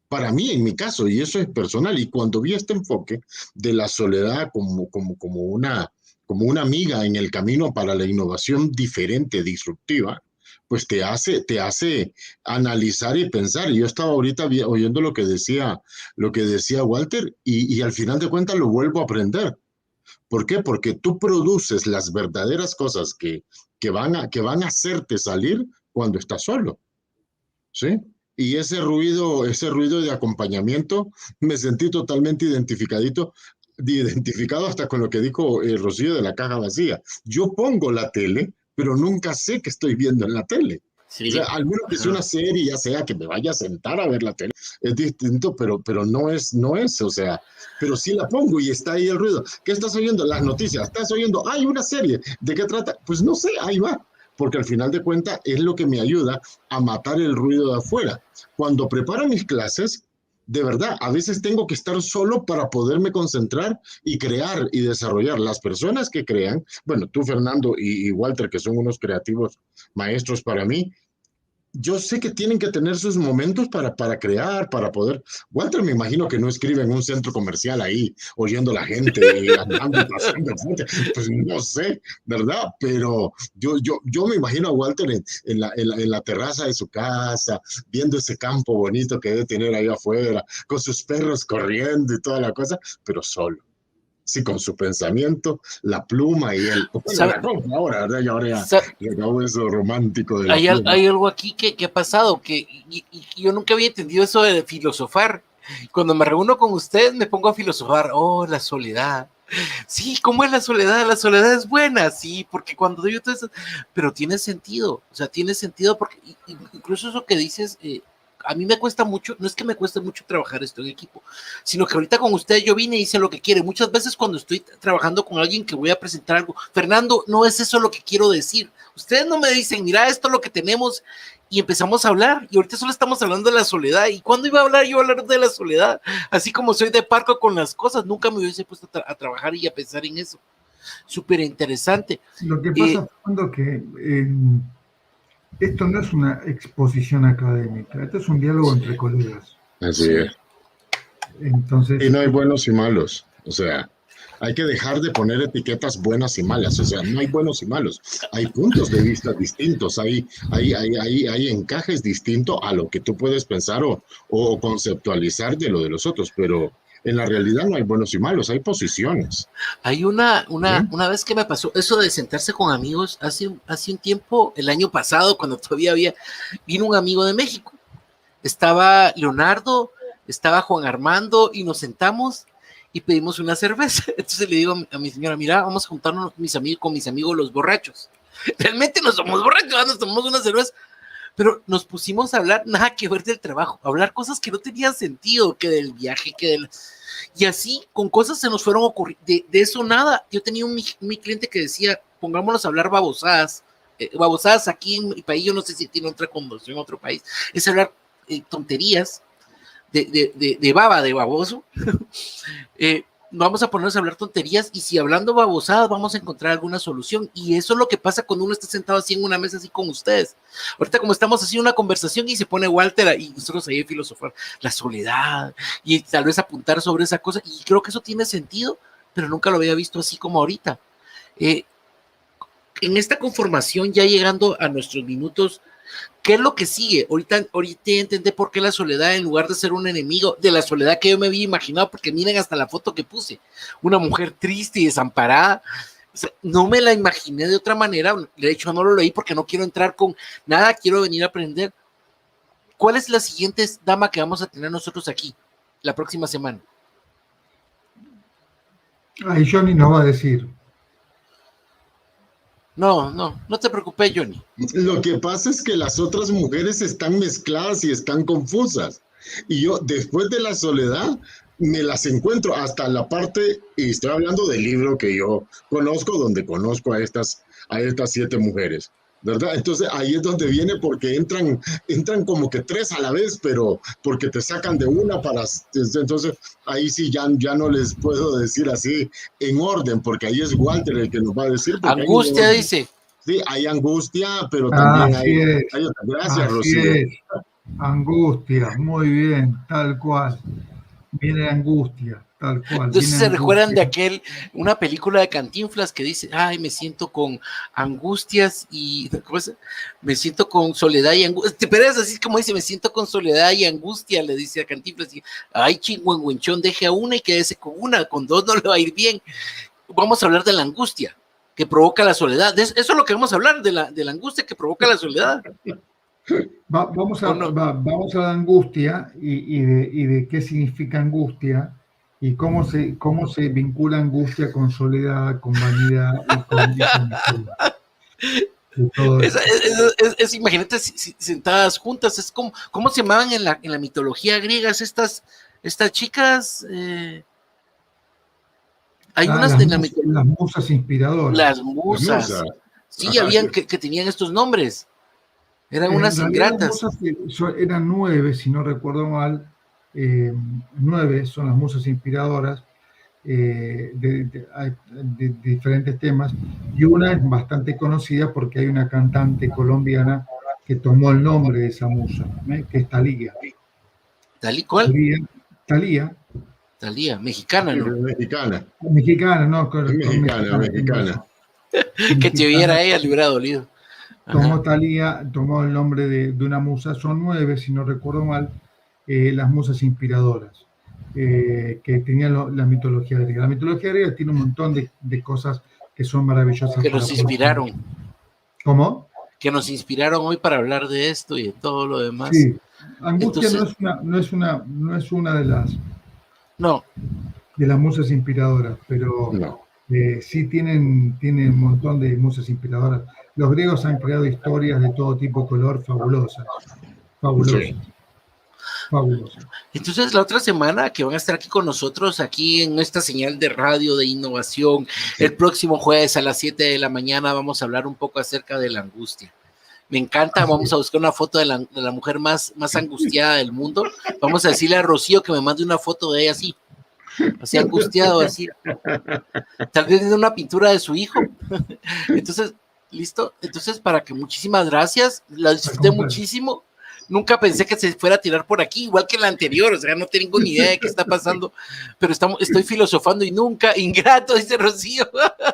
Para mí, en mi caso, y eso es personal, y cuando vi este enfoque de la soledad como una amiga en el camino para la innovación diferente, disruptiva, pues te hace analizar y pensar. Y yo estaba ahorita oyendo lo que decía Walter, y al final de cuentas lo vuelvo a aprender. ¿Por qué? Porque tú produces las verdaderas cosas que van a hacerte salir cuando estás solo, ¿sí? Y ese ruido de acompañamiento, me sentí totalmente identificado hasta con lo que dijo Rocío de la caja vacía. Yo pongo la tele, pero nunca sé qué estoy viendo en la tele. O sea, Sí. al menos que sea una serie, ya sea que me vaya a sentar a ver la tele, es distinto, pero no es, o sea, pero sí la pongo y está ahí el ruido. ¿Qué estás oyendo? Las noticias. ¿Estás oyendo? Hay una serie. ¿De qué trata? Pues no sé, ahí va. Porque al final de cuentas es lo que me ayuda a matar el ruido de afuera. Cuando preparo mis clases, de verdad, a veces tengo que estar solo para poderme concentrar y crear y desarrollar. Las personas que crean, bueno, tú, Fernando, y Walter, que son unos creativos maestros para mí, yo sé que tienen que tener sus momentos para crear, para poder. Walter, me imagino que no escribe en un centro comercial ahí, oyendo a la gente y andando y pasando enfrente. Pues no sé, ¿verdad? Pero yo me imagino a Walter en la terraza de su casa, viendo ese campo bonito que debe tener ahí afuera, con sus perros corriendo y toda la cosa, pero solo. Sí, con su pensamiento, la pluma y él. Bueno, ¿Sabe? la compra ahora, ¿verdad? Y ahora ya Sa- se acabó eso romántico de la Hay, pluma. hay algo aquí que ha pasado, y yo nunca había entendido eso de filosofar. Cuando me reúno con ustedes me pongo a filosofar, oh, la soledad. Sí, ¿cómo es la soledad? La soledad es buena, sí, porque cuando yo todo eso, pero tiene sentido, o sea, tiene sentido porque incluso eso que dices, a mí me cuesta mucho, no es que me cueste mucho trabajar esto en equipo, sino que ahorita con ustedes yo vine y hice lo que quiere. Muchas veces cuando estoy trabajando con alguien que voy a presentar algo, Fernando, no es eso lo que quiero decir. Ustedes no me dicen, mira, esto es lo que tenemos, y empezamos a hablar, y ahorita solo estamos hablando de la soledad. ¿Y cuándo iba a hablar yo de la soledad? Así como soy de parco con las cosas, nunca me hubiese puesto a trabajar y a pensar en eso. Súper interesante. Lo que pasa, Fernando, que esto no es una exposición académica, esto es un diálogo entre colegas. Así es. Entonces, Y no hay buenos y malos. O sea, hay que dejar de poner etiquetas buenas y malas. O sea, no hay buenos y malos. Hay puntos de vista distintos. Hay encajes distintos a lo que tú puedes pensar o conceptualizar de lo de los otros. Pero en la realidad no hay buenos y malos. Hay posiciones. Hay una vez que me pasó eso de sentarse con amigos hace un tiempo, el año pasado, cuando todavía vino un amigo de México. Estaba Leonardo, estaba Juan Armando y nos sentamos y pedimos una cerveza. Entonces le digo a mi señora, mira, vamos a juntarnos con mis amigos los borrachos. Realmente no somos borrachos, nos tomamos una cerveza, pero nos pusimos a hablar nada que ver del trabajo, a hablar cosas que no tenían sentido, que del viaje, y así con cosas se nos fueron ocurriendo, de eso nada. Yo tenía mi cliente que decía, pongámonos a hablar babosadas, babosadas aquí en mi país, yo no sé si tiene otra conversión en otro país, es hablar tonterías, de baba, de baboso. Vamos a ponernos a hablar tonterías y si hablando babosadas vamos a encontrar alguna solución. Y eso es lo que pasa cuando uno está sentado así en una mesa así con ustedes. Ahorita como estamos haciendo una conversación y se pone Walter y nosotros ahí a filosofar la soledad y tal vez apuntar sobre esa cosa, y creo que eso tiene sentido, pero nunca lo había visto así como ahorita. En esta conformación, ya llegando a nuestros minutos, ¿qué es lo que sigue? Ahorita entendí por qué la soledad, en lugar de ser un enemigo de la soledad que yo me había imaginado, porque miren hasta la foto que puse, una mujer triste y desamparada. O sea, no me la imaginé de otra manera. De hecho, no lo leí porque no quiero entrar con nada, quiero venir a aprender. ¿Cuál es la siguiente dama que vamos a tener nosotros aquí la próxima semana? ahí Johnny nos va a decir. No te preocupes, Johnny. Lo que pasa es que las otras mujeres están mezcladas y están confusas. Y yo, después de la soledad, me las encuentro hasta la parte, y estoy hablando del libro que yo conozco, donde conozco a estas 7 mujeres, ¿verdad? Entonces ahí es donde viene porque entran como que 3 a la vez, pero porque te sacan de una para... Entonces ahí sí ya no les puedo decir así en orden, porque ahí es Walter el que nos va a decir. Angustia, dice. Sí, hay angustia, pero también hay otra. Gracias, así Rocío. Es. Angustia, muy bien, tal cual. Viene angustia, tal cual. Entonces viene se angustia. recuerdan de una película de Cantinflas que dice, ay, me siento con angustias y, ¿cómo es? Me siento con soledad y angustia, pero es así como dice, me siento con soledad y angustia, le dice a Cantinflas, y, ay, chingüengüenchón, deje a una y quédese con una, con 2 no le va a ir bien. vamos a hablar de la angustia que provoca la soledad. Eso es lo que vamos a hablar, de la angustia que provoca la soledad. Vamos a la angustia y de qué significa angustia y cómo se vincula angustia con soledad, con vanidad y con todo eso. Imagínate sentadas juntas, es como, ¿cómo se llamaban en la mitología griega estas chicas? Hay unas de las musas inspiradoras. Las musas. Sí, habían que tenían estos nombres. Eran unas ingratas. Eran 9, si no recuerdo mal. 9 son las musas inspiradoras de diferentes temas. Y una es bastante conocida porque hay una cantante colombiana que tomó el nombre de esa musa, que es Thalía. ¿Thalía cuál? Thalía, mexicana, ¿no? Mexicana, no. Mexicana. Que te oyera ella, le hubiera dolido. Thalía tomó el nombre de una musa, son 9, si no recuerdo mal, las musas inspiradoras, que tenían la mitología griega. La mitología griega tiene un montón de cosas que son maravillosas. Que nos inspiraron. ¿Cómo? Que nos inspiraron hoy para hablar de esto y de todo lo demás. Sí, angustia. Entonces, no es una de las musas inspiradoras, pero sí tienen un montón de musas inspiradoras. Los griegos han creado historias de todo tipo y color fabulosas. Sí. Entonces la otra semana que van a estar aquí con nosotros, aquí en nuestra señal de radio de innovación, el próximo jueves a las 7 de la mañana vamos a hablar un poco acerca de la angustia. Me encanta, vamos a buscar una foto de la mujer más angustiada del mundo. Vamos a decirle a Rocío que me mande una foto de ella así angustiado, así. Tal vez de una pintura de su hijo. Entonces, listo. Entonces, para que muchísimas gracias, la disfruté muchísimo. Nunca pensé que se fuera a tirar por aquí, igual que la anterior, o sea, no tengo ni idea de qué está pasando, pero estoy filosofando y nunca, ingrato, dice Rocío,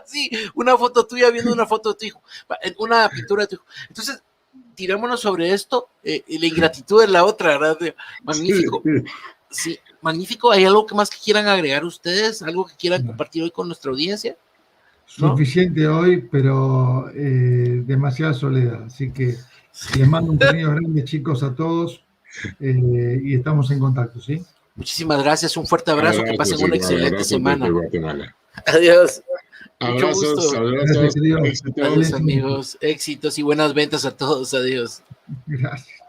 sí, una foto tuya viendo una foto de tu hijo, una pintura de tu hijo. Entonces, tirámonos sobre esto, la ingratitud es la otra, ¿verdad? Magnífico. Sí, magnífico. ¿Hay algo que más que quieran agregar ustedes? ¿Algo que quieran compartir hoy con nuestra audiencia? ¿No? Suficiente hoy, pero demasiada soledad, así que les mando un cariño grande, chicos, a todos, y estamos en contacto, ¿sí? Muchísimas gracias, un fuerte abrazo, que pasen una excelente semana. Adiós. Abrazos, abrazos, adiós amigos, éxitos y buenas ventas a todos, adiós. Gracias.